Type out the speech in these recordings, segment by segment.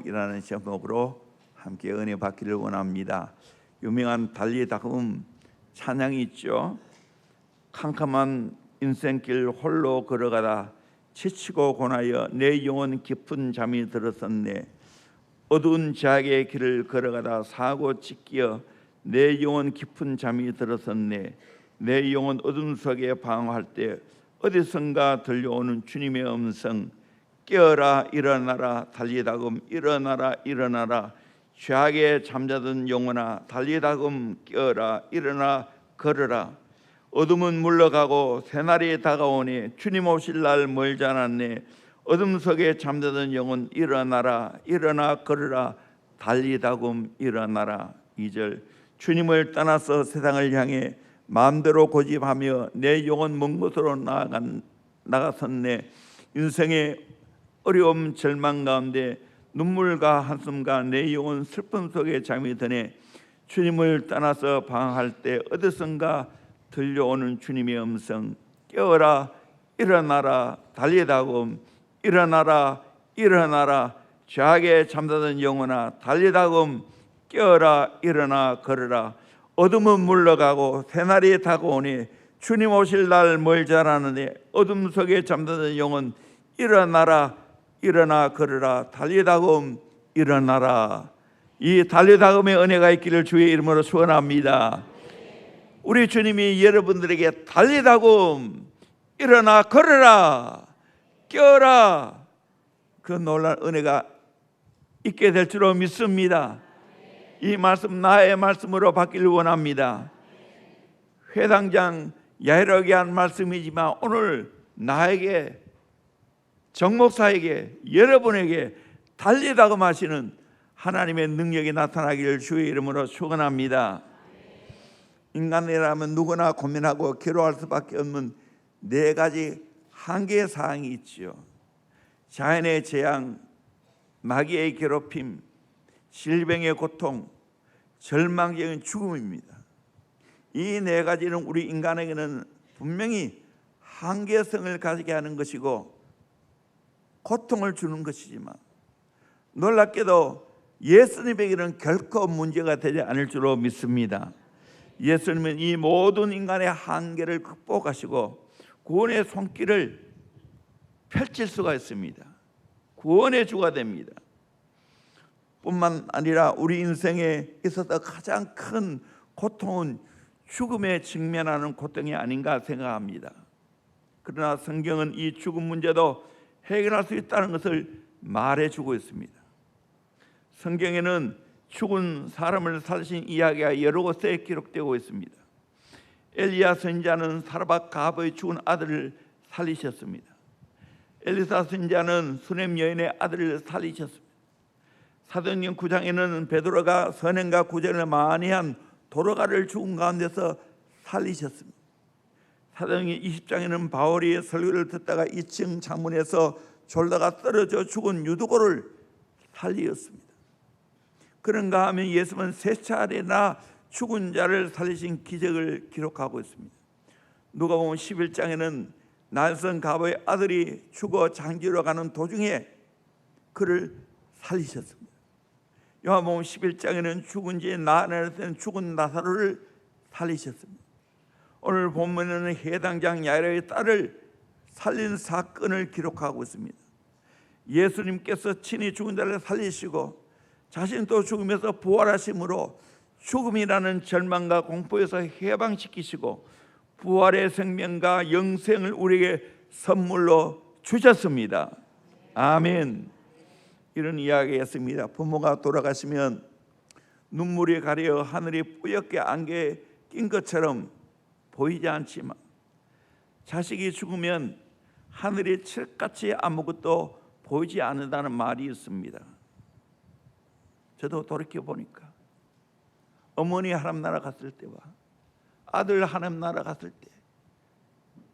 축복이라는 제목으로 함께 은혜 받기를 원합니다. 유명한 달리다금 찬양이 있죠. 캄캄한 인생길 홀로 걸어가다 지치고 고나여 내 영혼 깊은 잠이 들었었네. 어두운 죄악의 길을 걸어가다 사고 찢겨 내 영혼 깊은 잠이 들었었네. 내 영혼 어둠 속에 방황할 때 어디선가 들려오는 주님의 음성, 깨어라 일어나라 달리다금 일어나라 일어나라. 죄악에 잠자던 영혼아 달리다금 깨어라 일어나 걸어라. 어둠은 물러가고 새날이 다가오니 주님 오실 날 멀지 않았네. 어둠 속에 잠자던 영혼 일어나라 일어나 걸어라 달리다금 일어나라. 2절 주님을 떠나서 세상을 향해 마음대로 고집하며 내 영혼 먼 곳으로 나갔었네. 인생의 어려움 절망 가운데 눈물과 한숨과 내 영혼 슬픔 속에 잠이 드네. 주님을 떠나서 방황할 때 어디선가 들려오는 주님의 음성, 깨어라 일어나라 달리다금 일어나라 일어나라. 죄악에 잠자던 영혼아 달리다금 깨어라 일어나 걸어라. 어둠은 물러가고 새날이 다가오니 주님 오실 날 멀지 않았느니 어둠 속에 잠자던 영혼 일어나라 일어나 걸어라 달리다금 일어나라. 이 달리다금의 은혜가 있기를 주의 이름으로 축원합니다. 우리 주님이 여러분들에게 달리다금 일어나 걸어라 깨어라 그 놀라운 은혜가 있게 될 줄로 믿습니다. 이 말씀 나의 말씀으로 받기를 원합니다. 회당장 야이로에게 한 말씀이지만 오늘 나에게 정목사에게 여러분에게 달리다금 하시는 하나님의 능력이 나타나기를 주의 이름으로 축원합니다. 인간이라면 누구나 고민하고 괴로워할 수밖에 없는 4가지 한계의 사항이 있지요. 자연의 재앙, 마귀의 괴롭힘, 질병의 고통, 절망적인 죽음입니다. 이 4가지는 우리 인간에게는 분명히 한계성을 가지게 하는 것이고 고통을 주는 것이지만 놀랍게도 예수님에게는 결코 문제가 되지 않을 줄로 믿습니다. 예수님은 이 모든 인간의 한계를 극복하시고 구원의 손길을 펼칠 수가 있습니다. 구원의 주가 됩니다. 뿐만 아니라 우리 인생에 있어서 가장 큰 고통은 죽음에 직면하는 고통이 아닌가 생각합니다. 그러나 성경은 이 죽음 문제도 해결할 수 있다는 것을 말해주고 있습니다. 성경에는 죽은 사람을 살리신 이야기가 여러 곳에 기록되고 있습니다. 엘리야 선지자는 사르밧 가브의 죽은 아들을 살리셨습니다. 엘리사 선지자는 수넴 여인의 아들을 살리셨습니다. 사도행전 9장에는 베드로가 선행과 구제를 많이 한 도로가를 죽은 가운데서 살리셨습니다. 사도행전 20장에는 바울이 설교를 듣다가 2층 창문에서 졸다가 떨어져 죽은 유두고를 살리었습니다. 그런가 하면 예수님은 3차례나 죽은 자를 살리신 기적을 기록하고 있습니다. 누가복음 11장에는 난선 가보의 아들이 죽어 장지로 가는 도중에 그를 살리셨습니다. 요한복음 11장에는 죽은 지 나흘 된 죽은 나사로를 살리셨습니다. 오늘 본문에는 해당장 야이로의 딸을 살린 사건을 기록하고 있습니다. 예수님께서 친히 죽은 자를 살리시고 자신도 죽으면서 부활하심으로 죽음이라는 절망과 공포에서 해방시키시고 부활의 생명과 영생을 우리에게 선물로 주셨습니다. 아멘. 이런 이야기였습니다. 부모가 돌아가시면 눈물이 가려 하늘이 뿌옇게 안개에 낀 것처럼 보이지 않지만 자식이 죽으면 하늘이 칠같이 아무것도 보이지 않는다는 말이 있습니다. 저도 돌이켜보니까 어머니 하나님 나라 갔을 때와 아들 하나님 나라 갔을 때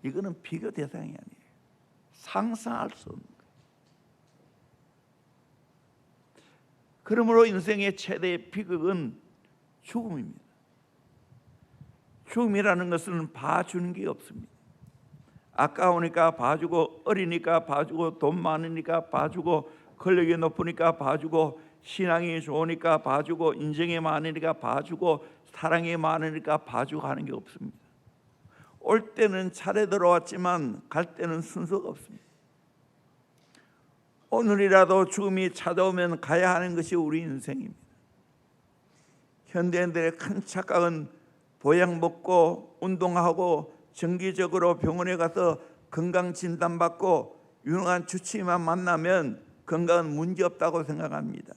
이거는 비교 대상이 아니에요. 상상할 수 없는 거예요. 그러므로 인생의 최대의 비극은 죽음입니다. 죽음이라는 것은 봐주는 게 없습니다. 아까우니까 봐주고 어리니까 봐주고 돈 많으니까 봐주고 권력이 높으니까 봐주고, 신앙이 좋으니까 봐주고, 인정이 많으니까 봐주고, 사랑이 많으니까 봐주고 하는 게 없습니다. 올 때는 차례 들어왔지만 갈 때는 순서가 없습니다. 오늘이라도 죽음이 찾아오면 가야 하는 것이 우리 인생입니다. 현대인들의 큰 착각은 보약 먹고 운동하고 정기적으로 병원에 가서 건강 진단받고 유능한 주치의만 만나면 건강은 문제없다고 생각합니다.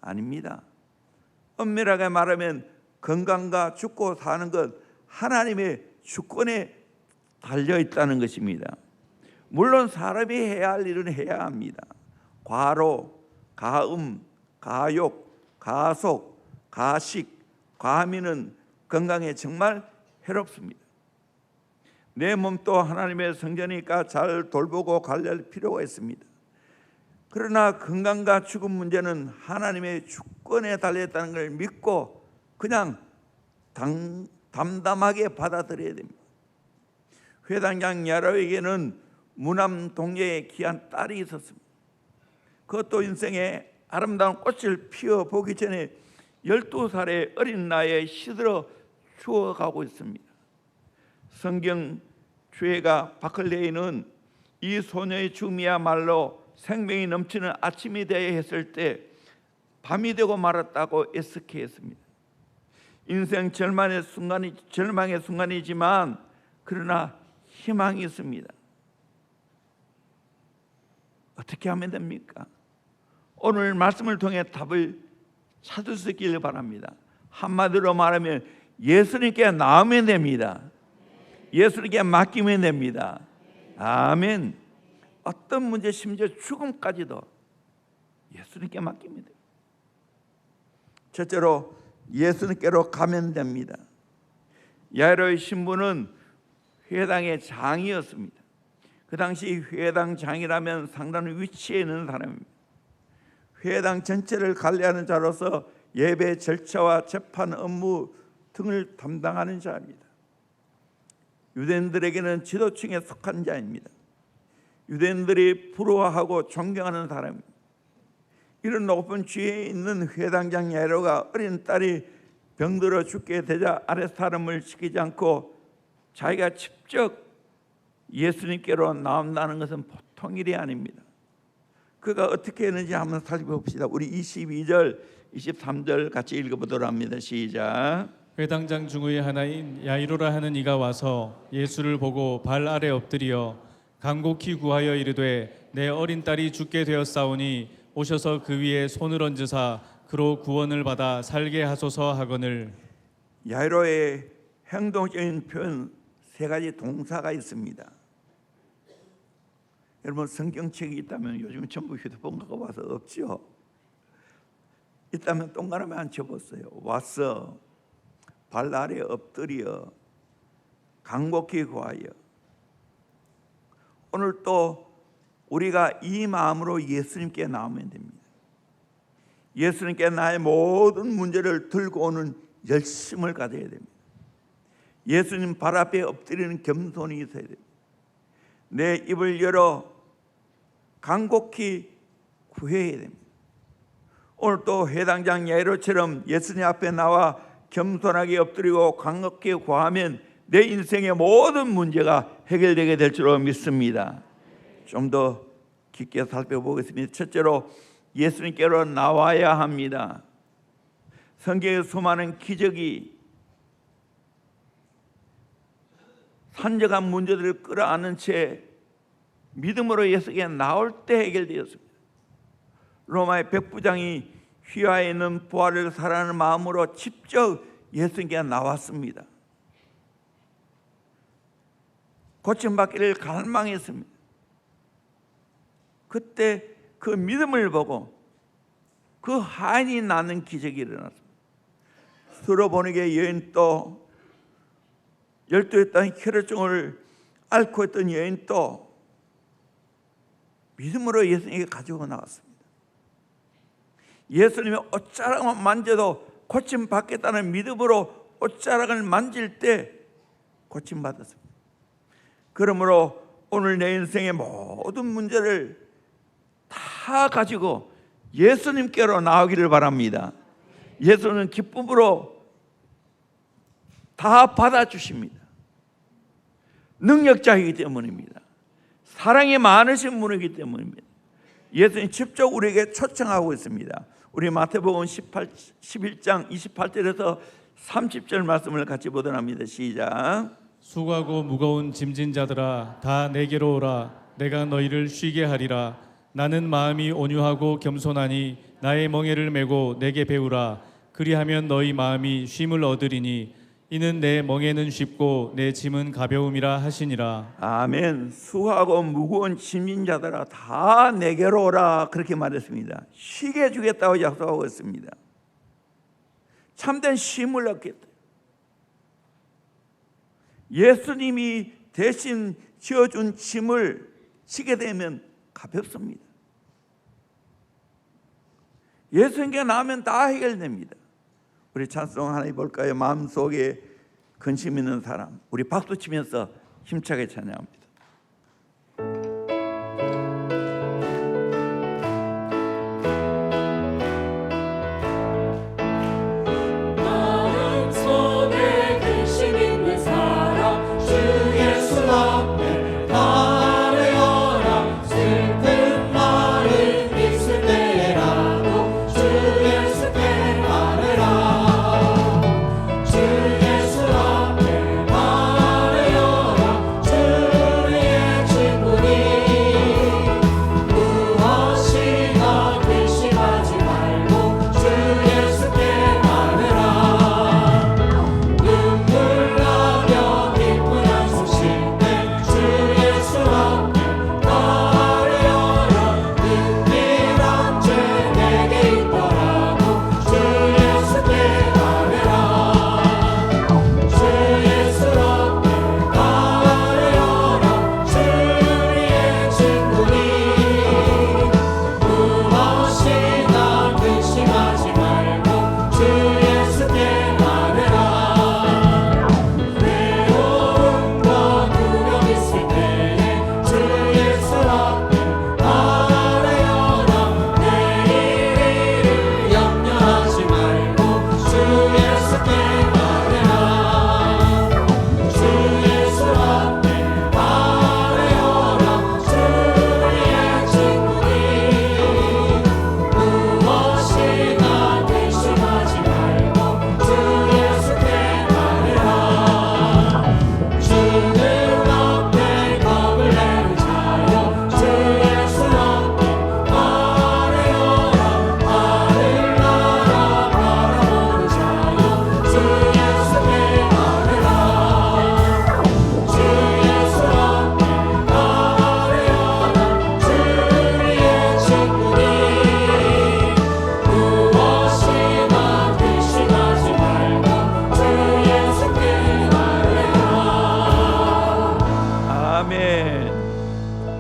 아닙니다. 엄밀하게 말하면 건강과 죽고 사는 것 하나님의 주권에 달려있다는 것입니다. 물론 사람이 해야 할 일은 해야 합니다. 과로, 가음, 가욕, 가속, 가식, 과미는 건강에 정말 해롭습니다. 내 몸도 하나님의 성전이니까 잘 돌보고 관리할 필요가 있습니다. 그러나 건강과 죽음 문제는 하나님의 주권에 달려있다는 걸 믿고 그냥 담담하게 받아들여야 됩니다. 회당장 야로에게는 무남 동료의 귀한 딸이 있었습니다. 그것도 인생의 아름다운 꽃을 피워보기 전에 12살의 어린 나이에 시들어 죽어가고 있습니다. 성경 주애가 바클레이는 이 소녀의 죽음이야말로 생명이 넘치는 아침이 되어야 했을 때 밤이 되고 말았다고 애석해했습니다. 인생 절망의 순간이지만 그러나 희망이 있습니다. 어떻게 하면 됩니까? 오늘 말씀을 통해 답을 찾을 수 있기를 바랍니다. 한마디로 말하면 예수님께 나오면 됩니다. 예수님께 맡기면 됩니다. 아멘. 어떤 문제, 심지어 죽음까지도 예수님께 맡깁니다. 첫째로 예수님께로 가면 됩니다. 야이로의 신부는 회당의 장이었습니다. 그 당시 회당 장이라면 상당한 위치에 있는 사람입니다. 회당 전체를 관리하는 자로서 예배 절차와 재판 업무 등을 담당하는 자입니다. 유대인들에게는 지도층에 속한 자입니다. 유대인들이 부러워하고 존경하는 사람입니다. 이런 높은 지위에 있는 회당장 야이로가 어린 딸이 병들어 죽게 되자 아랫사람을 시키지 않고 자기가 직접 예수님께로 나온다는 것은 보통 일이 아닙니다. 그가 어떻게 했는지 한번 살펴봅시다. 우리 22절, 23절 같이 읽어보도록 합니다. 시작. 회당장 중의 하나인 야이로라 하는 이가 와서 예수를 보고 발 아래 엎드려 간곡히 구하여 이르되 내 어린 딸이 죽게 되었사오니 오셔서 그 위에 손을 얹으사 그로 구원을 받아 살게 하소서 하거늘. 야이로의 행동적인 표현 세 가지 동사가 있습니다. 여러분 성경책이 있다면 요즘 전부 휴대폰 갖고 와서 없죠? 있다면 동그라미 한 쳐보세요. 왔어, 발 아래 엎드려, 간곡히 구하여. 오늘 또 우리가 이 마음으로 예수님께 나오면 됩니다. 예수님께 나의 모든 문제를 들고 오는 열심을 가져야 됩니다. 예수님 발 앞에 엎드리는 겸손이 있어야 됩니다. 내 입을 열어 간곡히 구해야 됩니다. 오늘 또 회당장 야이로처럼 예수님 앞에 나와 겸손하게 엎드리고 간곡히 구하면 내 인생의 모든 문제가 해결되게 될 줄로 믿습니다. 좀 더 깊게 살펴보겠습니다. 첫째로 예수님께로 나와야 합니다. 성경의 수많은 기적이 산적한 문제들을 끌어안은 채 믿음으로 예수께 나올 때 해결되었습니다. 로마의 백부장이 휘하에 있는 부활을 사랑하는 마음으로 직접 예수께 나왔습니다. 고침받기를 갈망했습니다. 그때 그 믿음을 보고 그 하인이 낳는 기적이 일어났습니다. 스로보니게 여인도, 열두했던 혈액종을 앓고 있던 여인도 믿음으로 예수님에게 가지고 나왔습니다. 예수님이 옷자락만 만져도 고침받겠다는 믿음으로 옷자락을 만질 때 고침받았습니다. 그러므로 오늘 내 인생의 모든 문제를 다 가지고 예수님께로 나오기를 바랍니다. 예수는 기쁨으로 다 받아주십니다. 능력자이기 때문입니다. 사랑이 많으신 분이기 때문입니다. 예수님 직접 우리에게 초청하고 있습니다. 우리 마태복음 11장 28절에서 30절 말씀을 같이 보도록 합니다. 시작. 수고하고 무거운 짐진 자들아 다 내게로 오라. 내가 너희를 쉬게 하리라. 나는 마음이 온유하고 겸손하니 나의 멍에를 메고 내게 배우라. 그리하면 너희 마음이 쉼을 얻으리니 이는 내 멍에는 쉽고 내 짐은 가벼움이라 하시니라. 아멘. 수고하고 무거운 짐진 자들아 다 내게로 오라 그렇게 말했습니다. 쉬게 해주겠다고 약속하고 있습니다. 참된 쉼을 얻겠다. 예수님이 대신 지어준 짐을 지게 되면 가볍습니다. 예수님께 나오면 다 해결됩니다. 우리 찬송 하나 볼까요? 마음속에 근심 있는 사람, 우리 박수 치면서 힘차게 찬양합니다.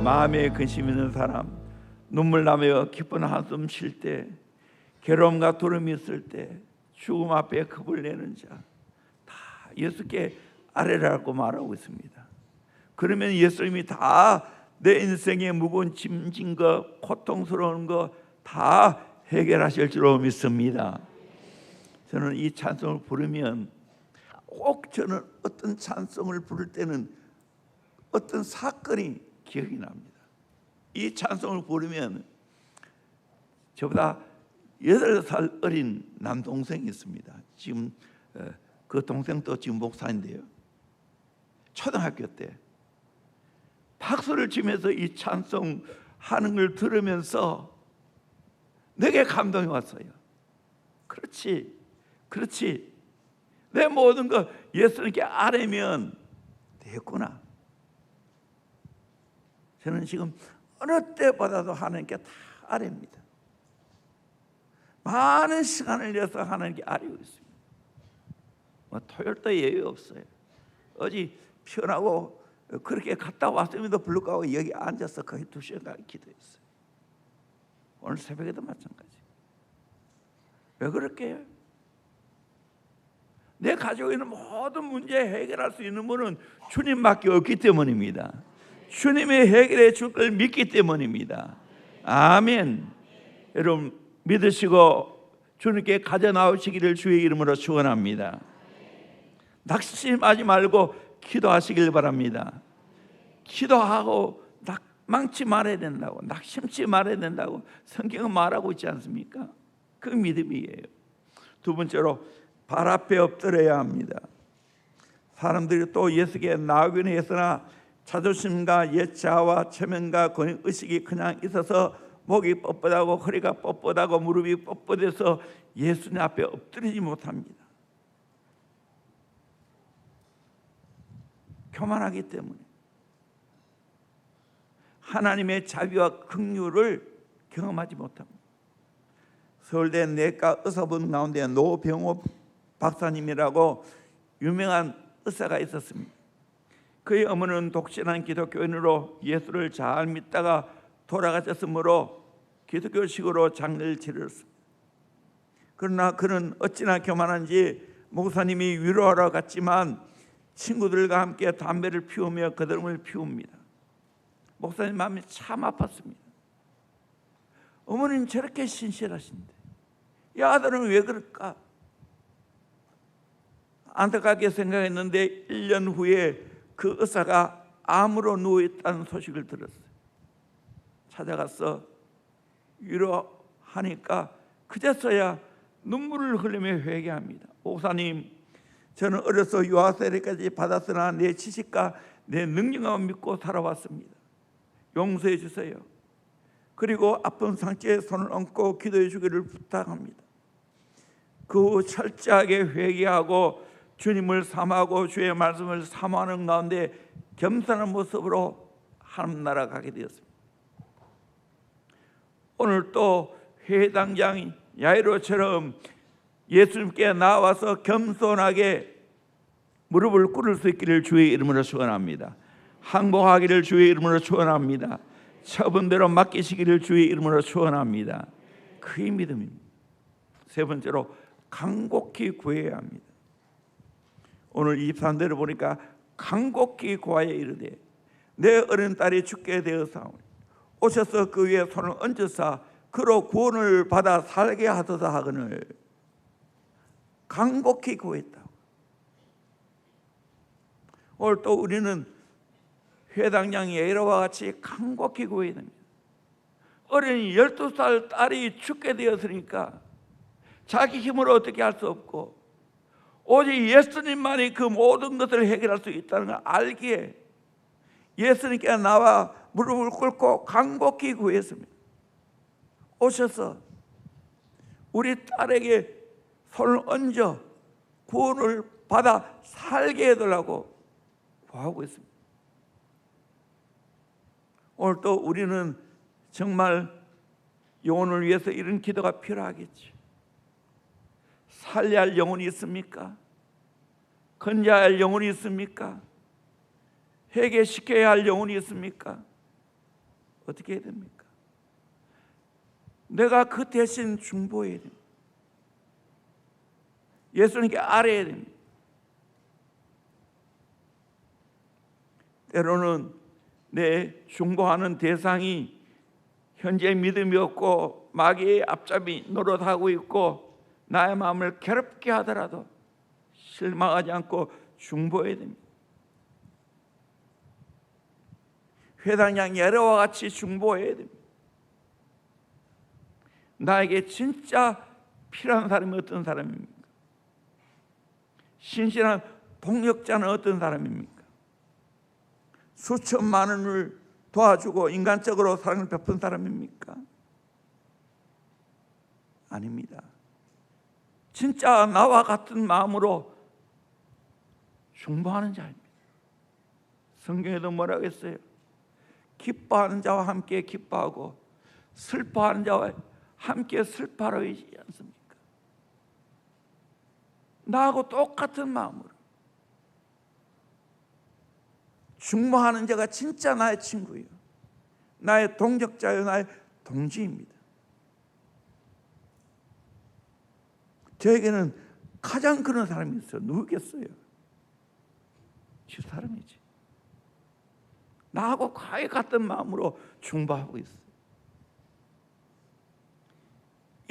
마음에 근심 있는 사람, 눈물 나며 기쁜 한숨 쉴 때, 괴로움과 두려움이 있을 때, 죽음 앞에 겁을 내는 자 다 예수께 아뢰라고 말하고 있습니다. 그러면 예수님이 다 내 인생의 무거운 짐진 거, 고통스러운 거 다 해결하실 줄로 믿습니다. 저는 이 찬송을 부르면 꼭 저는 어떤 찬송을 부를 때는 어떤 사건이 기억이 납니다. 이 찬송을 부르면 저보다 8살 어린 남동생이 있습니다. 지금 그 동생도 지금 목사인데요. 초등학교 때 박수를 치면서 이 찬송 하는 걸 들으면서 내게 감동이 왔어요. 그렇지, 그렇지. 내 모든 거 예수님께 아뢰면 되겠구나. 저는 지금 어느 때보다도 하나님께 다 아뢰입니다. 많은 시간을 내서 하나님께 아뢰고 있습니다. 토요일도 예외 없어요. 어제 피곤하고 그렇게 갔다 왔음에도 불구하고 여기 앉아서 거의 2시간 기도했어요. 오늘 새벽에도 마찬가지. 왜 그럴게요? 내 가지고 있는 모든 문제 해결할 수 있는 분은 주님밖에 없기 때문입니다. 주님이 해결해 줄 걸 믿기 때문입니다. 아멘. 여러분 믿으시고 주님께 가져 나오시기를 주의 이름으로 축원합니다. 낙심하지 말고 기도하시길 바랍니다. 기도하고 망치 말아야 된다고, 낙심치 말아야 된다고 성경은 말하고 있지 않습니까? 그 믿음이에요. 두 번째로 발 앞에 엎드려야 합니다. 사람들이 또 예수께 나오긴 했으나 자존심과 옛자와 체면과 의식이 그냥 있어서 목이 뻣뻣하고 허리가 뻣뻣하고 무릎이 뻣뻣해서 예수님 앞에 엎드리지 못합니다. 교만하기 때문에 하나님의 자비와 긍휼을 경험하지 못합니다. 서울대 내과 의사분 가운데 노병호 박사님이라고 유명한 의사가 있었습니다. 그의 어머니는 독실한 기독교인으로 예수를 잘 믿다가 돌아가셨으므로 기독교식으로 장례를 치렀습니다. 그러나 그는 어찌나 교만한지 목사님이 위로하러 갔지만 친구들과 함께 담배를 피우며 거드름을 피웁니다. 목사님 마음이 참 아팠습니다. 어머니는 저렇게 신실하신데 이 아들은 왜 그럴까? 안타깝게 생각했는데 1년 후에 그 의사가 암으로 누워있다는 소식을 들었어요. 찾아가서 위로하니까 그제서야 눈물을 흘리며 회개합니다. 목사님, 저는 어려서 유아세례까지 받았으나 내 지식과 내 능력만 믿고 살아왔습니다. 용서해 주세요. 그리고 아픈 상처에 손을 얹고 기도해 주기를 부탁합니다. 그 후 철저하게 회개하고 주님을 사모하고 주의 말씀을 사모하는 가운데 겸손한 모습으로 하나님 나라 가게 되었습니다. 오늘 또 회당장 야이로처럼 예수님께 나와서 겸손하게 무릎을 꿇을 수 있기를 주의 이름으로 축원합니다. 항복하기를 주의 이름으로 축원합니다. 처분대로 맡기시기를 주의 이름으로 축원합니다. 그의 믿음입니다. 세 번째로 간곡히 구해야 합니다. 오늘 23절을 보니까 간곡히 구하여 이르되 내 어린 딸이 죽게 되었사오니 오셔서 그 위에 손을 얹으사 그로 구원을 받아 살게 하소서 하거늘. 간곡히 구했다. 오늘 또 우리는 회당장 야이로와 같이 간곡히 구해야 됩니다. 어린 12살 딸이 죽게 되었으니까 자기 힘으로 어떻게 할 수 없고 오직 예수님만이 그 모든 것을 해결할 수 있다는 걸 알기에 예수님께 나와 무릎을 꿇고 간곡히 구했습니다. 오셔서 우리 딸에게 손을 얹어 구원을 받아 살게 해달라고 구하고 있습니다. 오늘 또 우리는 정말 영혼을 위해서 이런 기도가 필요하겠죠. 살려야 할 영혼이 있습니까? 건져야 할 영혼이 있습니까? 회개시켜야 할 영혼이 있습니까? 어떻게 해야 됩니까? 내가 그 대신 중보해야 됩니다. 예수님께 아뢰야 됩니다. 때로는 내 중보하는 대상이 현재 믿음이 없고 마귀의 앞잡이 노릇하고 있고 나의 마음을 괴롭게 하더라도 실망하지 않고 중보해야 됩니다. 회당장 야이로와 같이 중보해야 됩니다. 나에게 진짜 필요한 사람이 어떤 사람입니까? 신실한 동역자는 어떤 사람입니까? 수천만 원을 도와주고 인간적으로 사랑을 베푼 사람입니까? 아닙니다. 진짜 나와 같은 마음으로 중보하는 자입니다. 성경에도 뭐라고 했어요? 기뻐하는 자와 함께 기뻐하고 슬퍼하는 자와 함께 슬퍼하라 하지 않습니까? 나하고 똑같은 마음으로 중보하는 자가 진짜 나의 친구예요. 나의 동역자요, 나의 동지입니다. 저에게는 가장 그런 사람이 있어요. 누구겠어요? 주 사람이지. 나하고 과히 같은 마음으로 중보하고 있어요.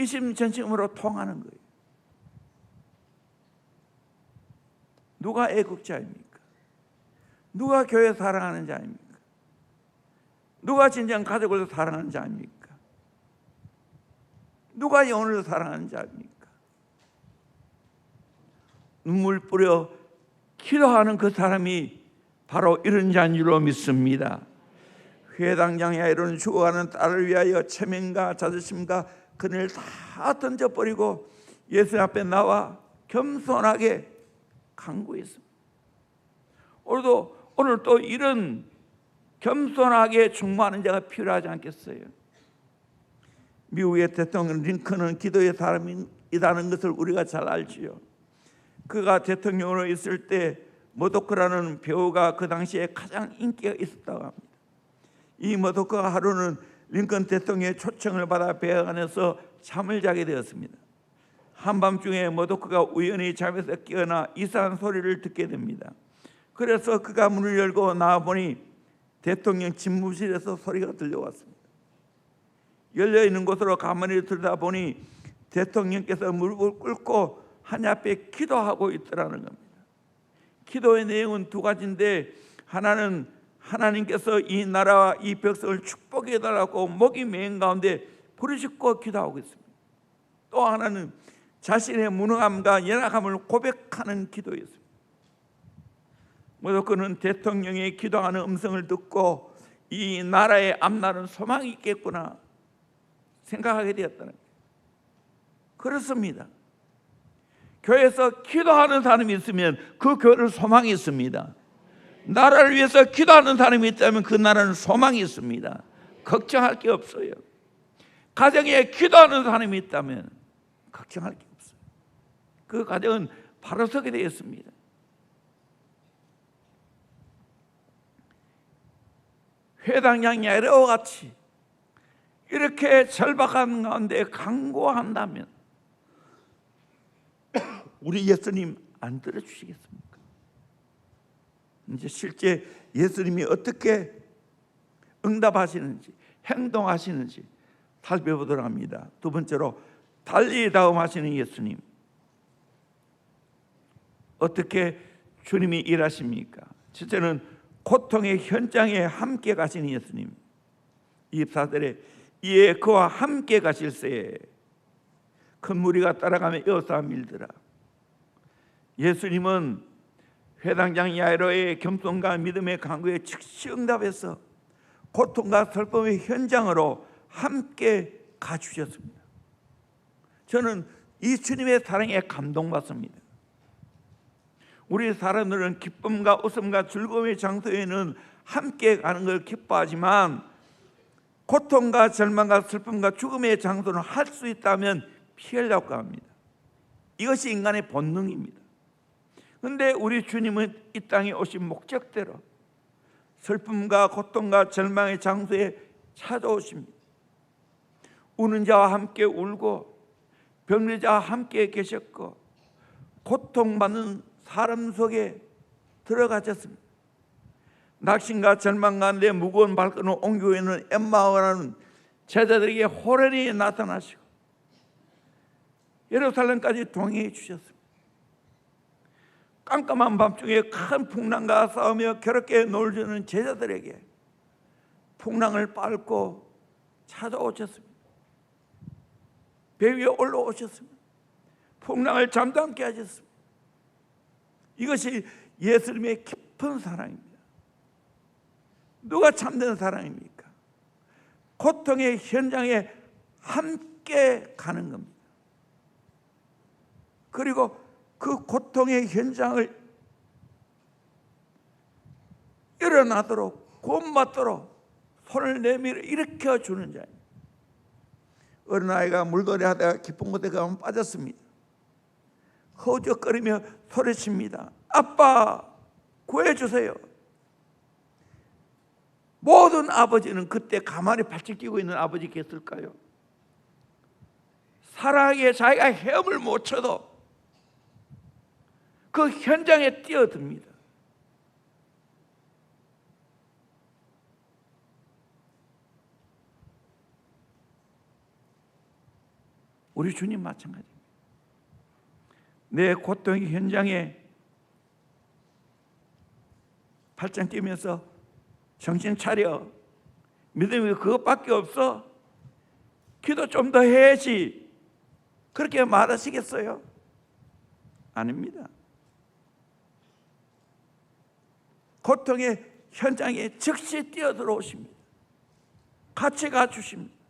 이심전심으로 통하는 거예요. 누가 애국자입니까? 누가 교회 사랑하는 자입니까? 누가 진정 가족을 사랑하는 자입니까? 누가 영혼을 사랑하는 자입니까? 눈물 뿌려 기도하는 그 사람이 바로 이런 자인 줄로 믿습니다. 회당장 야이로는 죽어가는 딸을 위하여 체면과 자존심과 그늘 다 던져버리고 예수 앞에 나와 겸손하게 간구했습니다. 오늘 또 이런 겸손하게 충만한 자가 필요하지 않겠어요? 미국의 대통령 링컨은 기도의 사람이라는 것을 우리가 잘 알지요. 그가 대통령으로 있을 때 머도크라는 배우가 그 당시에 가장 인기가 있었다고 합니다. 이 머도크가 하루는 링컨 대통령의 초청을 받아 배 안에서 잠을 자게 되었습니다. 한밤중에 머도크가 우연히 잠에서 깨어나 이상한 소리를 듣게 됩니다. 그래서 그가 문을 열고 나와보니 대통령 집무실에서 소리가 들려왔습니다. 열려있는 곳으로 가만히 들여다보니 대통령께서 무릎을 꿇고 하나님 앞에 기도하고 있더라는 겁니다. 기도의 내용은 두 가지인데, 하나는 하나님께서 이 나라와 이 백성을 축복해달라고 목이 메인 가운데 부르짖고 기도하고 있습니다. 또 하나는 자신의 무능함과 연약함을 고백하는 기도였습니다. 그는 대통령의 기도하는 음성을 듣고 이 나라의 앞날은 소망이 있겠구나 생각하게 되었다는 거예요. 그렇습니다. 교회에서 기도하는 사람이 있으면 그 교회는 소망이 있습니다. 나라를 위해서 기도하는 사람이 있다면 그 나라는 소망이 있습니다. 걱정할 게 없어요. 가정에 기도하는 사람이 있다면 걱정할 게 없어요. 그 가정은 바로 서게 되어 있습니다. 회당장 야이로와 같이 이렇게 절박한 가운데 간구한다면 우리 예수님 안 들어주시겠습니까? 이제 실제 예수님이 어떻게 응답하시는지 행동하시는지 살펴보도록 합니다. 두 번째로 달리 다음하시는 예수님. 어떻게 주님이 일하십니까? 첫째는 고통의 현장에 함께 가시는 예수님. 24절에 이에 그와 함께 가실새 큰 무리가 따라가며 에워싸 밀더라. 예수님은 회당장 야이로의 겸손과 믿음의 간구에 즉시 응답해서 고통과 슬픔의 현장으로 함께 가주셨습니다. 저는 이 주님의 사랑에 감동받습니다. 우리 사람들은 기쁨과 웃음과 즐거움의 장소에는 함께 가는 걸 기뻐하지만 고통과 절망과 슬픔과 죽음의 장소는 할 수 있다면 피하려고 합니다. 이것이 인간의 본능입니다. 그런데 우리 주님은 이 땅에 오신 목적대로 슬픔과 고통과 절망의 장소에 찾아오십니다. 우는 자와 함께 울고 병든 자와 함께 계셨고 고통받는 사람 속에 들어가셨습니다. 낙심과 절망 가운데 무거운 발걸음을 옮기고 있는 엠마오라는 제자들에게 호련히 나타나시고 예루살렘까지 동행해 주셨습니다. 깜깜한 밤중에 큰 풍랑과 싸우며 괴롭게 놀주는 제자들에게 풍랑을 밟고 찾아오셨습니다. 배 위에 올라오셨습니다. 풍랑을 잠잠케 하셨습니다. 이것이 예수님의 깊은 사랑입니다. 누가 참된 사랑입니까? 고통의 현장에 함께 가는 겁니다. 그리고 그 고통의 현장을 일어나도록 구원받도록 손을 내밀어 일으켜 주는 자입니다. 어린아이가 물놀이 하다가 깊은 곳에 가면 빠졌습니다. 허우적거리며 소리칩니다. 아빠 구해주세요. 모든 아버지는 그때 가만히 발칙 뛰고 있는 아버지 계실까요? 사랑하기에 자기가 헤엄을 못 쳐도 그 현장에 뛰어듭니다. 우리 주님 마찬가지입니다. 내 고통의 현장에 팔짱 끼면서 정신 차려, 믿음이 그것밖에 없어, 기도 좀 더 해야지, 그렇게 말하시겠어요? 아닙니다. 고통의 현장에 즉시 뛰어들어오십니다. 같이 가주십니다.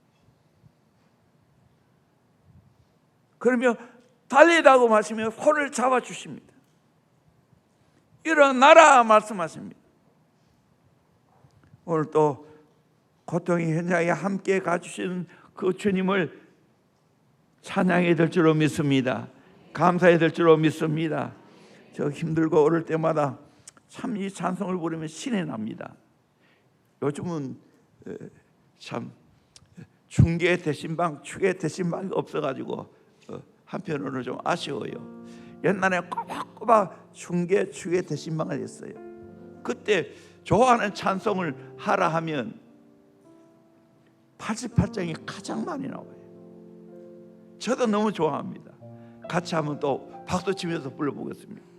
그러며 달리다고 마시며 손을 잡아주십니다. 일어나라 말씀하십니다. 오늘 또 고통의 현장에 함께 가주시는 그 주님을 찬양해야 될 줄로 믿습니다. 감사해야 될 줄로 믿습니다. 저 힘들고 어릴 때마다 참 이 찬송을 부르면 신이 납니다. 요즘은 참 중계 대신방, 추계 대신방이 없어가지고 한편으로는 좀 아쉬워요. 옛날에 꼬박꼬박 중계, 추계 대신방을 했어요. 그때 좋아하는 찬송을 하라 하면 88장이 가장 많이 나와요. 저도 너무 좋아합니다. 같이 한번 또 박수 치면서 불러보겠습니다.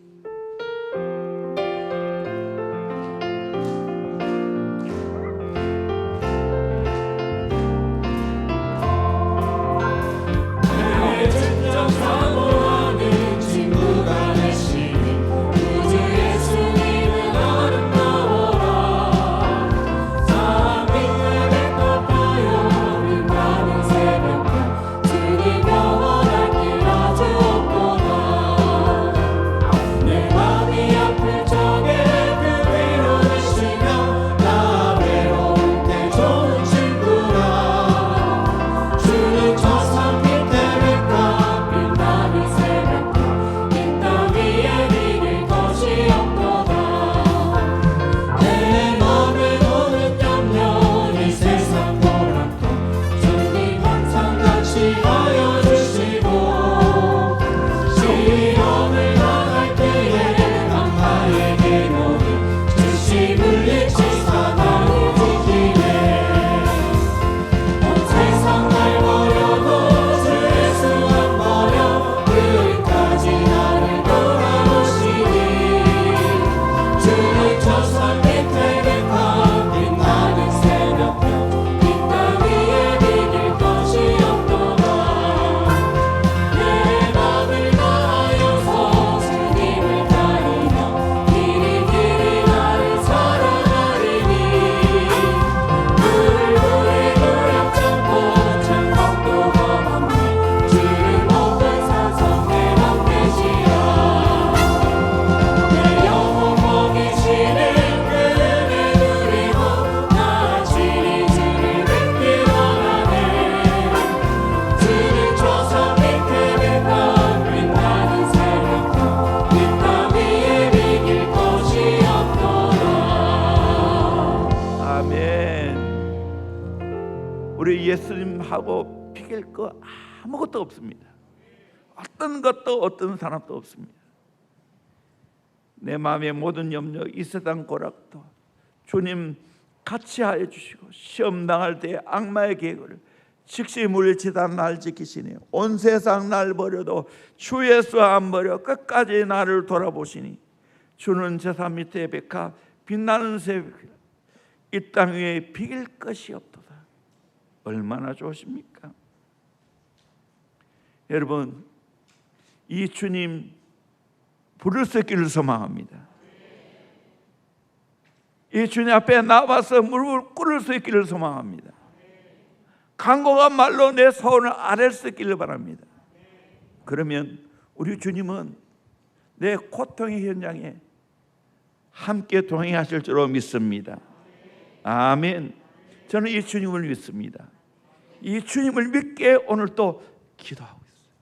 우리 예수님하고 비길 거 아무것도 없습니다. 어떤 것도 어떤 사람도 없습니다. 내 마음의 모든 염려, 이 세상 고락도 주님 같이 하여 주시고, 시험 당할 때 악마의 계획을 즉시 물리치다 날 지키시니, 온 세상 날 버려도 주 예수 안 버려 끝까지 나를 돌아보시니, 주는 제산 밑에 백화 빛나는 새벽이라, 이 땅 위에 비길 것이 없도다. 얼마나 좋으십니까? 여러분, 이 주님 부를 수 있기를 소망합니다. 이 주님 앞에 나와서 무릎을 꿇을 수 있기를 소망합니다. 간곡한 말로 내 소원을 아뢰 수 있기를 바랍니다. 그러면 우리 주님은 내 고통의 현장에 함께 동행하실 줄로 믿습니다. 아멘. 저는 이 주님을 믿습니다. 이 주님을 믿게 오늘 또 기도하고 있어요.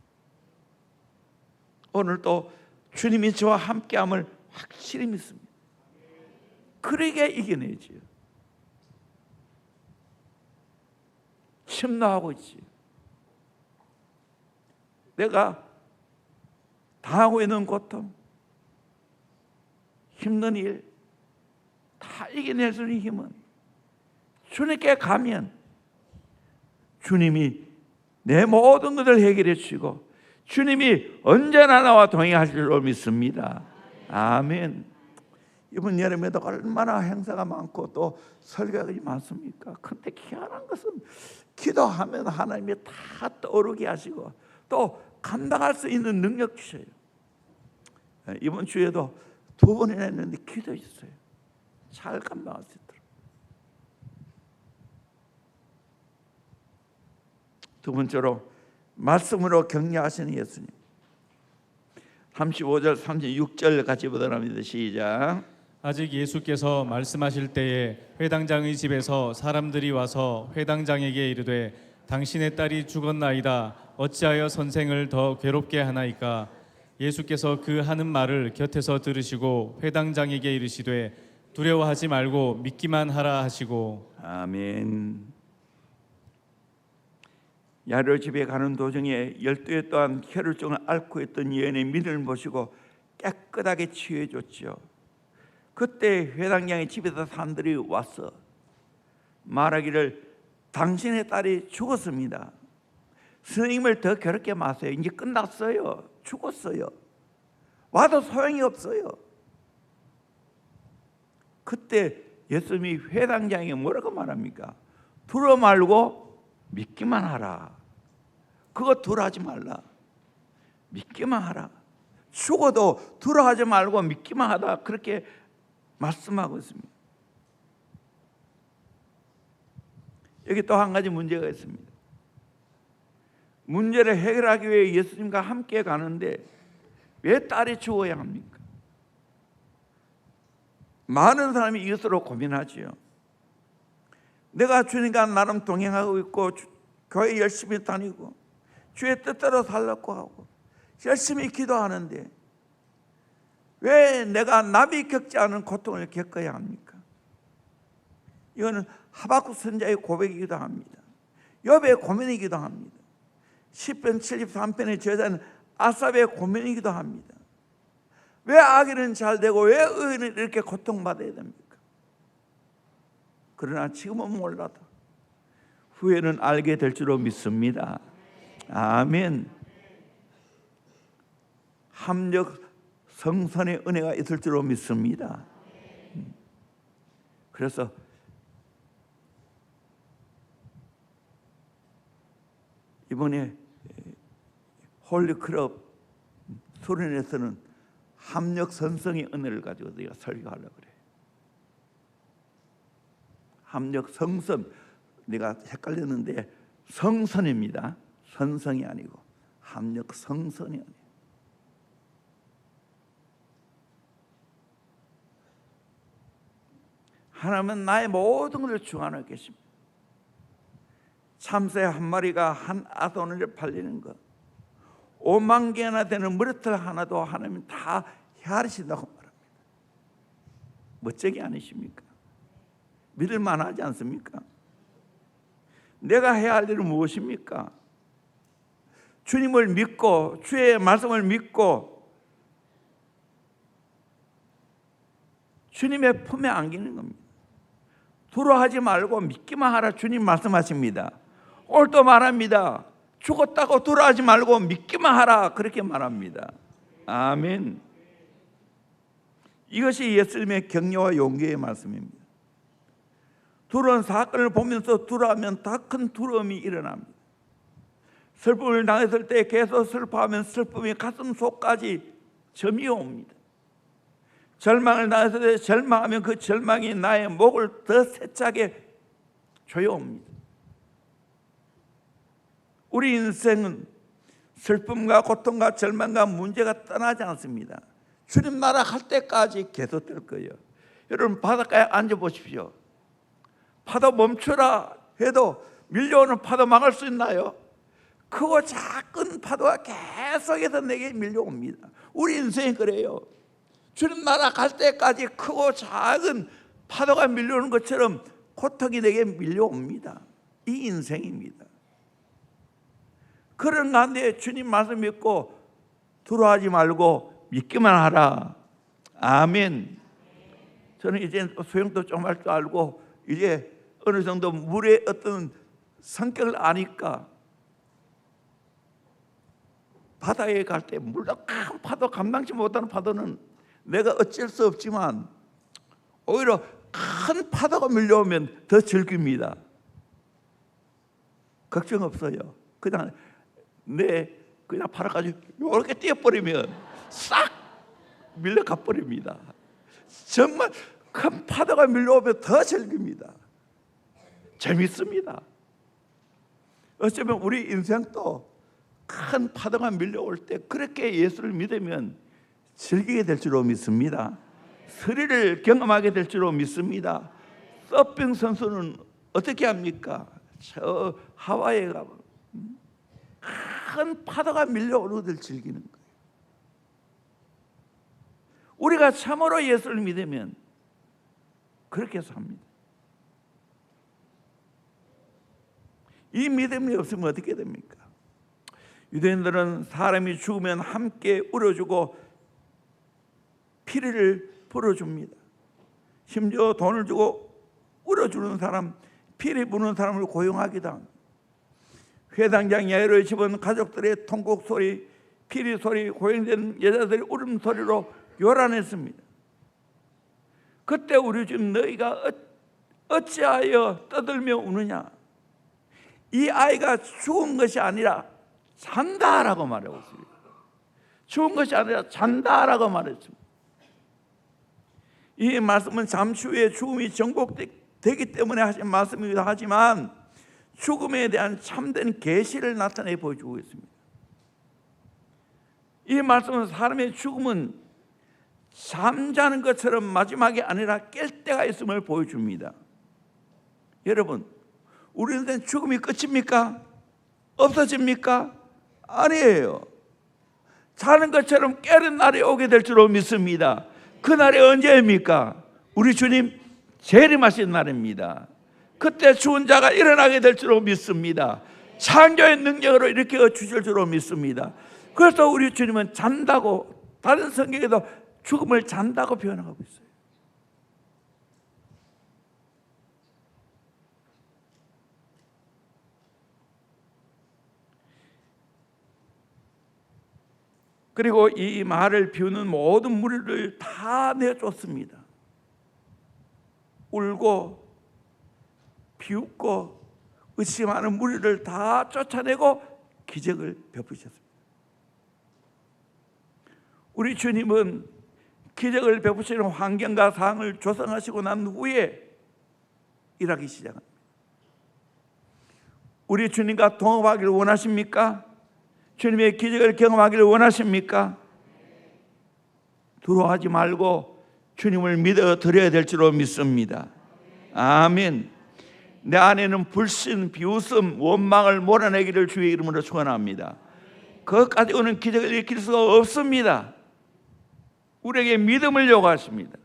오늘 또 주님이 저와 함께함을 확실히 믿습니다. 그러게 이겨내지요. 침노하고 있지요. 내가 당하고 있는 고통, 힘든 일 다 이겨낼 수 있는 힘은 주님께 가면 주님이 내 모든 것을 해결해 주시고 주님이 언제나 나와 동행하실 줄 믿습니다. 아멘. 이번 여름에도 얼마나 행사가 많고 또 설교가 많습니까? 근데 희한한 것은 기도하면 하나님이 다 떠오르게 하시고 또 감당할 수 있는 능력 주셔요. 이번 주에도 2번이나 했는데 기도했어요. 잘 감당할 수 있도록. 두 번째로 말씀으로 격려하시는 예수님. 35절 36절 같이 보도록 합니다. 시작. 아직 예수께서 말씀하실 때에 회당장의 집에서 사람들이 와서 회당장에게 이르되 당신의 딸이 죽었나이다. 어찌하여 선생을 더 괴롭게 하나이까? 예수께서 그 하는 말을 곁에서 들으시고 회당장에게 이르시되 두려워하지 말고 믿기만 하라 하시고. 아멘. 야이로 집에 가는 도중에 12해 동안 혈루증을 앓고 있던 여인의 믿음을 보시고 깨끗하게 치유해 줬죠. 그때 회당장의 집에서 사람들이 와서 말하기를 당신의 딸이 죽었습니다. 스님을 더 괴롭게 마세요. 이제 끝났어요. 죽었어요. 와도 소용이 없어요. 그때 예수님이 회당장에게 뭐라고 말합니까? 두려 말고 믿기만 하라. 그거 두려워하지 말라. 믿기만 하라. 죽어도 두려워하지 말고 믿기만 하다. 그렇게 말씀하고 있습니다. 여기 또 한 가지 문제가 있습니다. 문제를 해결하기 위해 예수님과 함께 가는데 왜 딸이 죽어야 합니까? 많은 사람이 이것으로 고민하지요. 내가 주님과 나름 동행하고 있고 교회 열심히 다니고 주의 뜻대로 살려고 하고 열심히 기도하는데 왜 내가 남이 겪지 않은 고통을 겪어야 합니까? 이거는 하박국 선지자의 고백이기도 합니다. 욥의 고민이기도 합니다. 시편 73편의 저자는 아삽의 고민이기도 합니다. 왜 악인은 잘 되고 왜 의인은 이렇게 고통받아야 됩니까? 그러나 지금은 몰라도 후에는 알게 될 줄로 믿습니다. 아멘. 합력 성선의 은혜가 있을 줄로 믿습니다. 그래서 이번에 홀리클럽 수련회에서는 합력 선성의 은혜를 가지고 내가 설교하려고 그래. 합력 성선, 내가 헷갈렸는데 성선입니다. 선성이 아니고 합력 성선이 아니에요. 하나님은 나의 모든 것을 주관하고 계십니다. 참새 한 마리가 한 아도니를 팔리는 것, 5만 개나 되는 머리털 하나도 하나님은 다 헤아리신다고 말합니다. 멋쟁이 아니십니까? 믿을 만하지 않습니까? 내가 해야 할 일은 무엇입니까? 주님을 믿고 주의 말씀을 믿고 주님의 품에 안기는 겁니다. 두려워하지 말고 믿기만 하라. 주님 말씀하십니다. 오늘 또 말합니다. 죽었다고 두려워하지 말고 믿기만 하라. 그렇게 말합니다. 아멘. 이것이 예수님의 격려와 용기의 말씀입니다. 두려운 사건을 보면서 두려워하면 더 큰 두려움이 일어납니다. 슬픔을 당했을 때 계속 슬퍼하면 슬픔이 가슴 속까지 점이 옵니다. 절망을 당했을 때 절망하면 그 절망이 나의 목을 더 세차게 조여옵니다. 우리 인생은 슬픔과 고통과 절망과 문제가 떠나지 않습니다. 주님 나라 갈 때까지 계속될 거예요. 여러분 바닷가에 앉아보십시오. 파도 멈춰라 해도 밀려오는 파도 막을 수 있나요? 크고 작은 파도가 계속해서 내게 밀려옵니다. 우리 인생이 그래요. 주님 나라 갈 때까지 크고 작은 파도가 밀려오는 것처럼 고통이 내게 밀려옵니다. 이 인생입니다. 그런 가운데 주님 말씀 믿고 두려워하지 말고 믿기만 하라. 아멘. 저는 이제 수영도 좀 할 줄 알고 이제 어느 정도 물의 어떤 성격을 아니까 바다에 갈 때 물론 큰 파도, 감당치 못하는 파도는 내가 어쩔 수 없지만 오히려 큰 파도가 밀려오면 더 즐깁니다. 걱정 없어요. 그냥 바로 가지고 이렇게 뛰어버리면 싹 밀려가 버립니다. 정말 큰 파도가 밀려오면 더 즐깁니다. 재밌습니다. 어쩌면 우리 인생도 큰 파도가 밀려올 때 그렇게 예수를 믿으면 즐기게 될 줄로 믿습니다. 스릴을 경험하게 될 줄로 믿습니다. 서핑 선수는 어떻게 합니까? 저 하와이에 가면 큰 파도가 밀려오는 것을 즐기는 거예요. 우리가 참으로 예수를 믿으면 그렇게 삽니다. 이 믿음이 없으면 어떻게 됩니까? 유대인들은 사람이 죽으면 함께 울어주고 피리를 불어줍니다. 심지어 돈을 주고 울어주는 사람, 피리 부는 사람을 고용하기도 합니다. 회당장 야이로의 집은 가족들의 통곡 소리, 피리 소리, 고용된 여자들의 울음소리로 요란했습니다. 그때 우리 집 너희가 어찌하여 떠들며 우느냐? 이 아이가 죽은 것이 아니라 잔다라고 말하고 있습니다. 죽은 것이 아니라 잔다라고 말했습니다. 이 말씀은 잠시 후에 죽음이 정복되기 때문에 하신 말씀이기도 하지만 죽음에 대한 참된 계시를 나타내 보여주고 있습니다. 이 말씀은 사람의 죽음은 잠자는 것처럼 마지막이 아니라 깰 때가 있음을 보여줍니다. 여러분, 우리 인생 죽음이 끝입니까? 없어집니까? 아니에요. 자는 것처럼 깨는 날이 오게 될 줄로 믿습니다. 그 날이 언제입니까? 우리 주님 재림하신 날입니다. 그때 죽은 자가 일어나게 될 줄로 믿습니다. 창조의 능력으로 일으켜 주실 줄로 믿습니다. 그래서 우리 주님은 잔다고, 다른 성경에도 죽음을 잔다고 표현하고 있어요. 그리고 이 말을 비우는 모든 무리를 다 내쫓습니다. 울고 비웃고 의심하는 무리를 다 쫓아내고 기적을 베푸셨습니다. 우리 주님은 기적을 베푸시는 환경과 상황을 조성하시고 난 후에 일하기 시작합니다. 우리 주님과 동업하기를 원하십니까? 주님의 기적을 경험하기를 원하십니까? 두려워하지 말고 주님을 믿어 드려야 될 줄로 믿습니다. 아멘. 내 안에는 불신, 비웃음, 원망을 몰아내기를 주의 이름으로 축원합니다. 그것까지 오는 기적을 일으킬 수가 없습니다. 우리에게 믿음을 요구하십니다.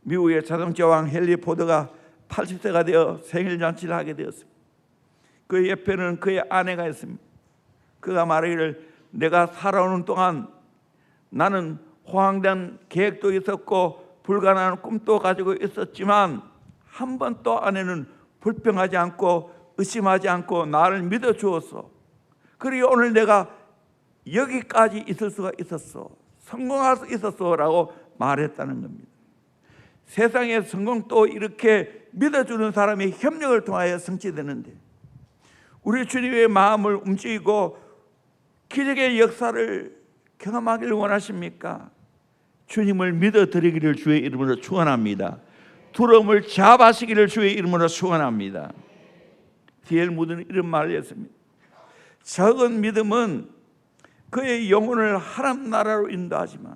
미국의 자동차 왕 헨리 포드가 80세가 되어 생일잔치를 하게 되었습니다. 그 옆에는 그의 아내가 있습니다. 그가 말하기를 내가 살아오는 동안 나는 호황된 계획도 있었고 불가능한 꿈도 가지고 있었지만 한 번도 아내는 불평하지 않고 의심하지 않고 나를 믿어 주었어. 그리고 오늘 내가 여기까지 있을 수가 있었어. 성공할 수 있었어 라고 말했다는 겁니다. 세상의 성공도 이렇게 믿어주는 사람의 협력을 통하여 성취되는데 우리 주님의 마음을 움직이고 기적의 역사를 경험하기를 원하십니까? 주님을 믿어드리기를 주의 이름으로 축원합니다. 두려움을 제압하시기를 주의 이름으로 축원합니다. D.L. 무드는 이런 말을 했습니다. 적은 믿음은 그의 영혼을 하나님 나라로 인도하지만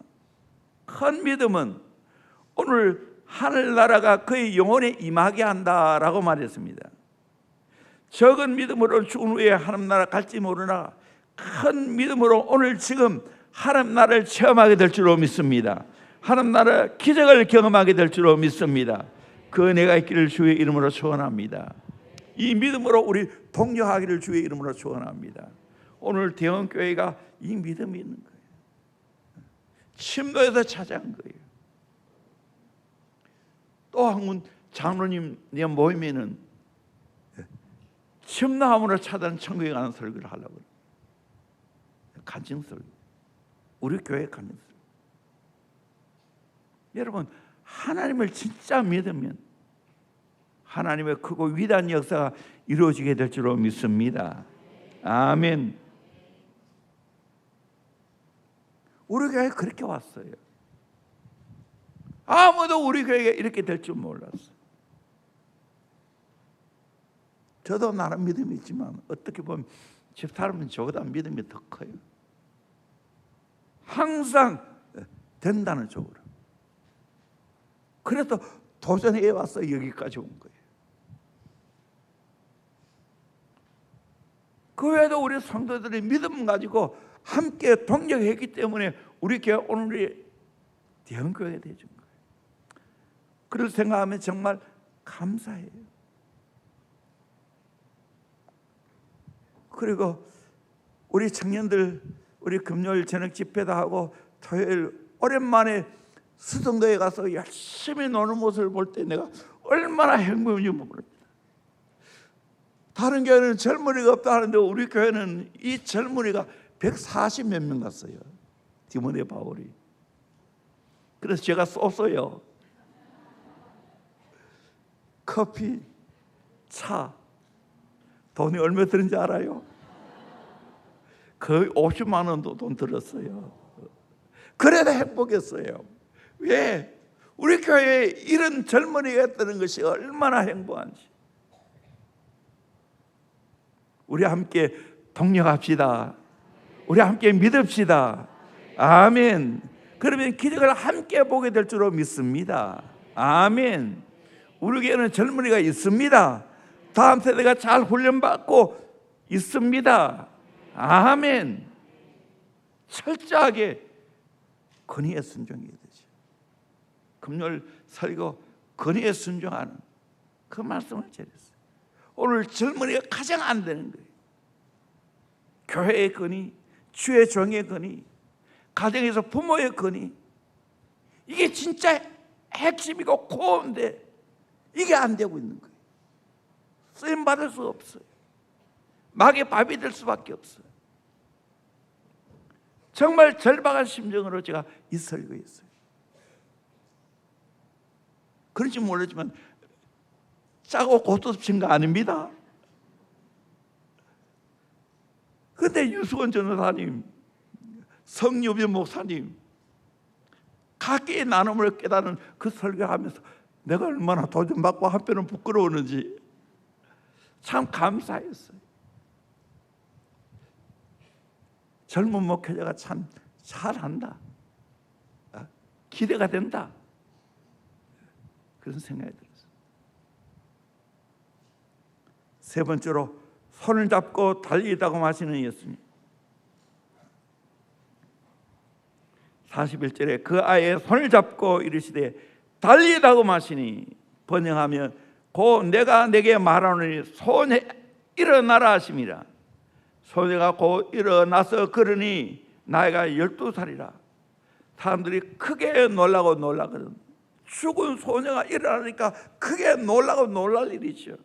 큰 믿음은 오늘 하늘나라가 그의 영혼에 임하게 한다라고 말했습니다. 적은 믿음으로 죽은 후에 하나님 나라 갈지 모르나 큰 믿음으로 오늘 지금 하나님 나라를 체험하게 될 줄로 믿습니다. 하나님 나라 기적을 경험하게 될 줄로 믿습니다. 그 은혜가 있기를 주의 이름으로 축원합니다. 이 믿음으로 우리 동력하기를 주의 이름으로 축원합니다. 오늘 대원교회가 이 믿음이 있는 거예요. 침도에서 찾아온 거예요. 또 한 군 장로님 모임에는 침노함으로 찾아온 천국에 가는 설교를 하려고 해요. 간증설, 우리 교회 간증설. 여러분, 하나님을 진짜 믿으면 하나님의 크고 위대한 역사가 이루어지게 될 줄로 믿습니다. 아멘. 우리 교회 그렇게 왔어요. 아무도 우리 교회가 이렇게 될 줄 몰랐어요. 저도 나름 믿음이 있지만 어떻게 보면 집사람은 저보다 믿음이 더 커요. 항상 된다는 쪽으로. 그래서 도전해 와서 여기까지 온 거예요. 그 외에도 우리 성도들이 믿음 가지고 함께 동력했기 때문에 우리 교회 오늘의 대형교회가 되어준 거예요. 그걸 생각하면 정말 감사해요. 그리고 우리 청년들, 우리 금요일 저녁 집회도 하고 토요일 오랜만에 수성도에 가서 열심히 노는 모습을 볼 때 내가 얼마나 행복한지 모릅니다. 다른 교회는 젊은이가 없다 하는데 우리 교회는 이 젊은이가 140 몇 명 갔어요. 디모데 바울이. 그래서 제가 쏘어요. 커피, 차. 돈이 얼마 드는지 알아요? 거의 50만 원도 돈 들었어요. 그래도 행복했어요. 왜? 우리 교회에 이런 젊은이가 있다는 것이 얼마나 행복한지. 우리 함께 동력합시다. 우리 함께 믿읍시다. 아멘. 그러면 기적을 함께 보게 될 줄로 믿습니다. 아멘. 우리 교회는 젊은이가 있습니다. 다음 세대가 잘 훈련받고 있습니다. 아멘. 철저하게 권위에 순종해야 되죠. 금요일 설교 권위에 순종하는 그 말씀을 드렸어요. 오늘 젊은이가 가장 안 되는 거예요. 교회의 권위, 주의 종의 권위, 가정에서 부모의 권위, 이게 진짜 핵심이고 고온데 이게 안 되고 있는 거예요. 쓰임 받을 수 없어요. 막의 밥이 될 수밖에 없어요. 정말 절박한 심정으로 제가 이 설교했어요. 그런지 모르지만 짜고 고통스러운 거 아닙니다. 그런데 유수원 전도사님, 성유빈 목사님 각기의 나눔을 깨닫는 그 설교하면서 내가 얼마나 도전받고 한편은 부끄러웠는지 참 감사했어요. 젊은 목회자가 참 잘한다, 기대가 된다, 그런 생각이 들었어요. 세 번째로 손을 잡고 달리다고 하시는 예수님. 41절에 그 아이의 손을 잡고 이르시되 달리다고 하시니, 번역하면 곧 내가 내게 말하노니 소녀 일어나라 하심이라. 소녀가 곧 일어나서 걸으니 나이가 12살이라. 사람들이 크게 놀라거든. 죽은 소녀가 일어나니까 크게 놀랄 일이죠.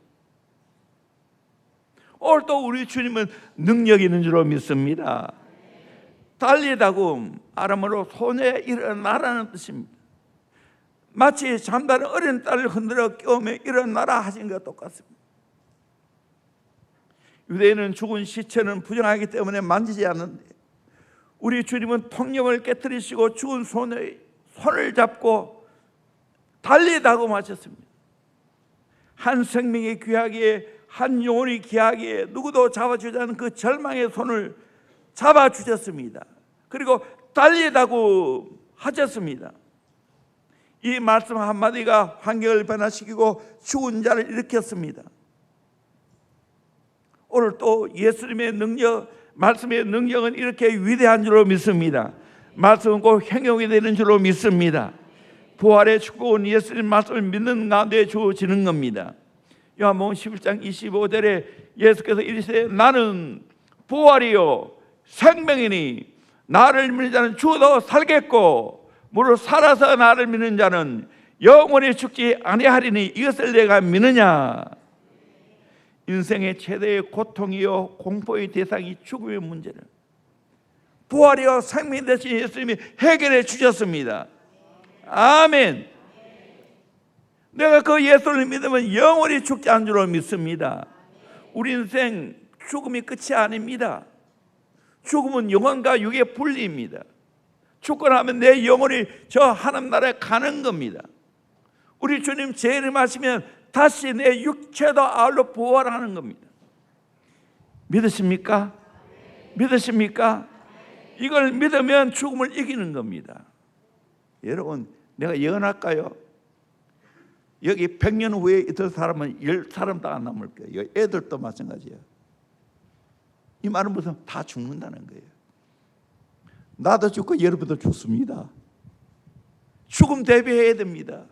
오늘 또 우리 주님은 능력 있는 줄로 믿습니다. 달리다고 아람어로 소녀에 일어나라는 뜻입니다. 마치 잠자는 어린 딸을 흔들어 깨우며 일어나라 하신 것과 똑같습니다. 유대인은 죽은 시체는 부정하기 때문에 만지지 않는데 우리 주님은 통념을 깨뜨리시고 죽은 소녀의 손을 잡고 달리다고 하셨습니다. 한 생명이 귀하기에, 한 영혼이 귀하기에 누구도 잡아주지 않은 그 절망의 손을 잡아주셨습니다. 그리고 달리다고 하셨습니다. 이 말씀 한마디가 환경을 변화시키고 죽은 자를 일으켰습니다. 오늘 또 예수님의 능력, 말씀의 능력은 이렇게 위대한 줄로 믿습니다. 말씀은 꼭 행용이 되는 줄로 믿습니다. 부활의 축복은 예수님 말씀을 믿는 가운데 주어지는 겁니다. 요한복음 11장 25절에 예수께서 이르시되 나는 부활이요 생명이니 나를 믿는 자는 죽어도 살겠고 무릇 살아서 나를 믿는 자는 영원히 죽지 아니하리니 이것을 내가 믿느냐. 인생의 최대의 고통이요 공포의 대상이 죽음의 문제를 부활이요 생명이 되신 예수님이 해결해 주셨습니다. 아멘. 내가 그 예수를 믿으면 영원히 죽지 않을 줄 믿습니다. 우리 인생 죽음이 끝이 아닙니다. 죽음은 영혼과 육의 분리입니다. 죽고 나면 내 영혼이 저 하나님 나라에 가는 겁니다. 우리 주님 재림하시면 다시 내 육체도 아울러 부활하는 겁니다. 믿으십니까? 믿으십니까? 이걸 믿으면 죽음을 이기는 겁니다. 여러분, 내가 예언할까요? 여기 100년 후에 있을 사람은 10사람도 안 남을 거예요. 애들도 마찬가지예요. 이 말은 무슨 다 죽는다는 거예요. 나도 죽고 여러분도 죽습니다. 죽음 대비해야 됩니다.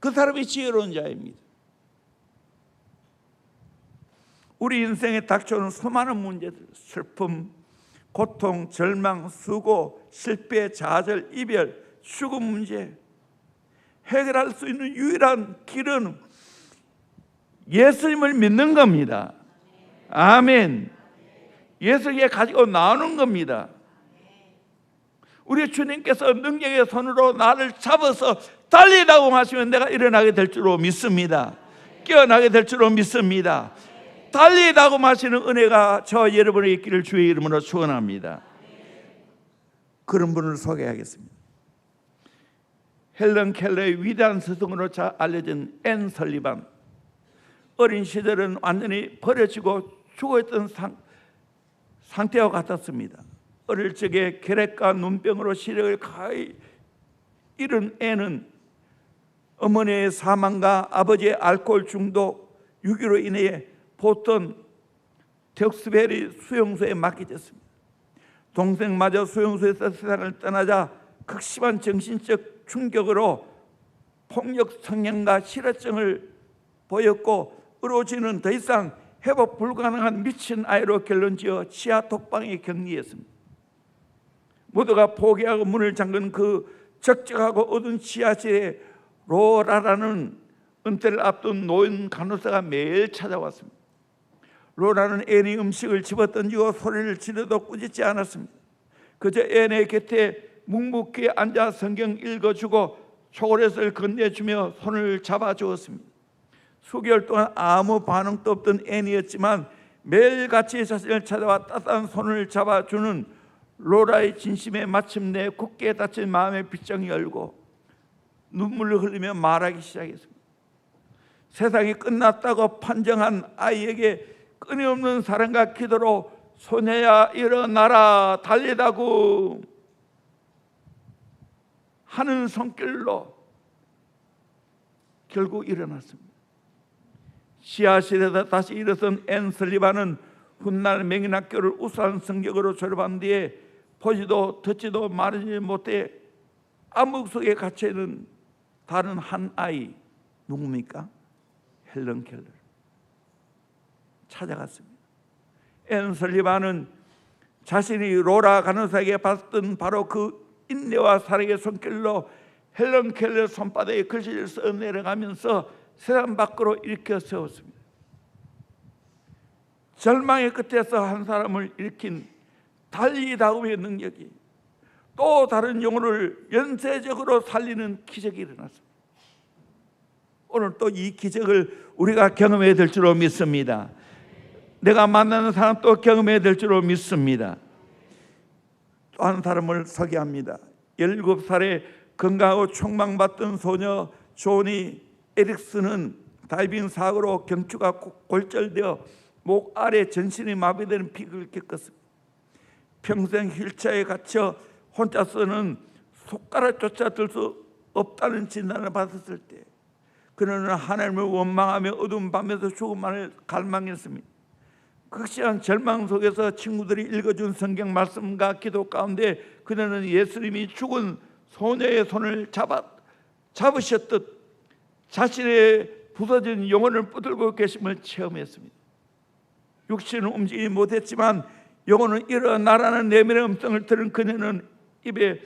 그 사람이 지혜로운 자입니다. 우리 인생에 닥쳐오는 수많은 문제들, 슬픔, 고통, 절망, 수고, 실패, 좌절, 이별, 죽음 문제, 해결할 수 있는 유일한 길은 예수님을 믿는 겁니다. 아멘. 예수님께 가지고 나오는 겁니다. 우리 주님께서 능력의 손으로 나를 잡아서 달리라고 하시면 내가 일어나게 될 줄로 믿습니다. 깨어나게 될 줄로 믿습니다. 달리라고 하시는 은혜가 저 여러분의 있기를 주의 이름으로 축원합니다. 그런 분을 소개하겠습니다. 헬런 켈러의 위대한 스승으로 잘 알려진 앤 설리반. 어린 시절은 완전히 버려지고 죽어있던 상태와 같았습니다. 어릴 적에 결핵과 눈병으로 시력을 가히 잃은 앤은 어머니의 사망과 아버지의 알코올 중독, 유기로 인해 보스턴 덱스베리 수용소에 맡겨졌습니다. 동생마저 수용소에서 세상을 떠나자 극심한 정신적 충격으로 폭력 성향과 실어증을 보였고 의료진은 더 이상 회복 불가능한 미친 아이로 결론지어 치아 독방에 격리했습니다. 모두가 포기하고 문을 잠근 그 적적하고 어두운 지하실에 로라라는 은퇴를 앞둔 노인 간호사가 매일 찾아왔습니다. 로라는 앤이 음식을 집어던지고 소리를 지르도 꾸짖지 않았습니다. 그저 앤의 곁에 묵묵히 앉아 성경 읽어주고 초콜릿을 건네주며 손을 잡아주었습니다. 수개월 동안 아무 반응도 없던 앤이었지만 매일같이 자신을 찾아와 따뜻한 손을 잡아주는 로라의 진심에 마침내 굳게 닫힌 마음의 빗장이 열고 눈물을 흘리며 말하기 시작했습니다. 세상이 끝났다고 판정한 아이에게 끊임없는 사랑과 기도로 소녀야 일어나라 달리다고 하는 손길로 결국 일어났습니다. 지하실에서 다시 일어선 앤 설리반은 훗날 명인학교를 우수한 성적으로 졸업한 뒤에 보지도 듣지도 말하지 못해 암흑 속에 갇혀있는 다른 한 아이, 누굽니까? 헬런 켈러 찾아갔습니다. 앤 설리반은 자신이 로라 간호사에게 받았던 바로 그 인내와 사랑의 손길로 헬런 켈러 손바닥에 글씨를 써 내려가면서 세상 밖으로 일으켜 세웠습니다. 절망의 끝에서 한 사람을 일으킨 달리다움의 능력이 또 다른 영혼을 연쇄적으로 살리는 기적이 일어났습니다. 오늘 또 이 기적을 우리가 경험해야 될 줄로 믿습니다. 내가 만나는 사람 또 경험해야 될 줄로 믿습니다. 또 한 사람을 소개합니다. 17살에 건강하고 촉망받던 소녀 조니 에릭슨은 다이빙 사고로 경추가 골절되어 목 아래 전신이 마비되는 비극을 겪었습니다. 평생 휠체어에 갇혀 혼자서는 손가락조차 들 수 없다는 진단을 받았을 때 그는 하나님을 원망하며 어두운 밤에서 죽음만을 갈망했습니다. 극심한 절망 속에서 친구들이 읽어준 성경 말씀과 기도 가운데 그녀는 예수님이 죽은 소녀의 손을 잡으셨듯 자신의 부서진 영혼을 붙들고 계심을 체험했습니다. 육신은 움직이지 못했지만 영혼은 일어나라는 내면의 음성을 들은 그녀는 입에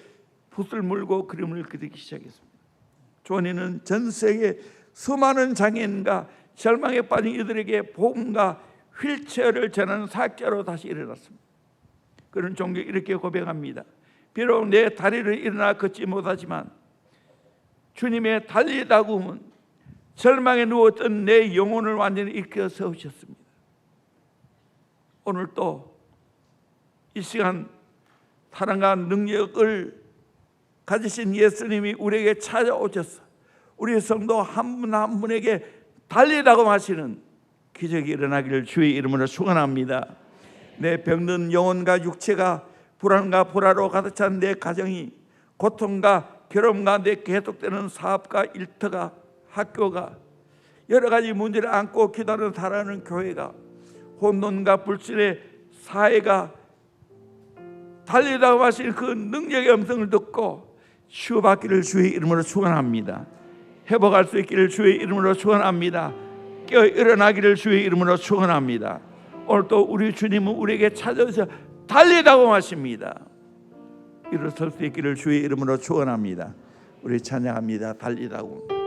붓을 물고 그림을 그리기 시작했습니다. 조니는 전 세계 수많은 장애인과 절망에 빠진 이들에게 복음과 휠체어를 전하는 사역자로 다시 일어났습니다. 그런 종교 이렇게 고백합니다. 비록 내 다리를 일어나 걷지 못하지만 주님의 달리다굼은 절망에 누웠던 내 영혼을 완전히 일으켜 세우셨습니다. 오늘 또 이 시간 사랑과 능력을 가지신 예수님이 우리에게 찾아오셔서 우리 성도 한 분 한 분에게 달리다고 하시는 기적이 일어나기를 주의 이름으로 축원합니다. 내 병든 영혼과 육체가 불안과 불화로 가득 찬 내 가정이 고통과 괴로움 가운데 계속되는 사업과 일터가 학교가 여러 가지 문제를 안고 기도하는 살아가는 교회가 혼돈과 불신의 사회가 달리다고 하신 그 능력의 음성을 듣고 치유받기를 주의 이름으로 축원합니다. 회복할 수 있기를 주의 이름으로 축원합니다. 깨어 일어나기를 주의 이름으로 축원합니다. 오늘 또 우리 주님은 우리에게 찾아오셔 달리다고 하십니다. 일어설 수 있기를 주의 이름으로 축원합니다. 우리 찬양합니다. 달리다고.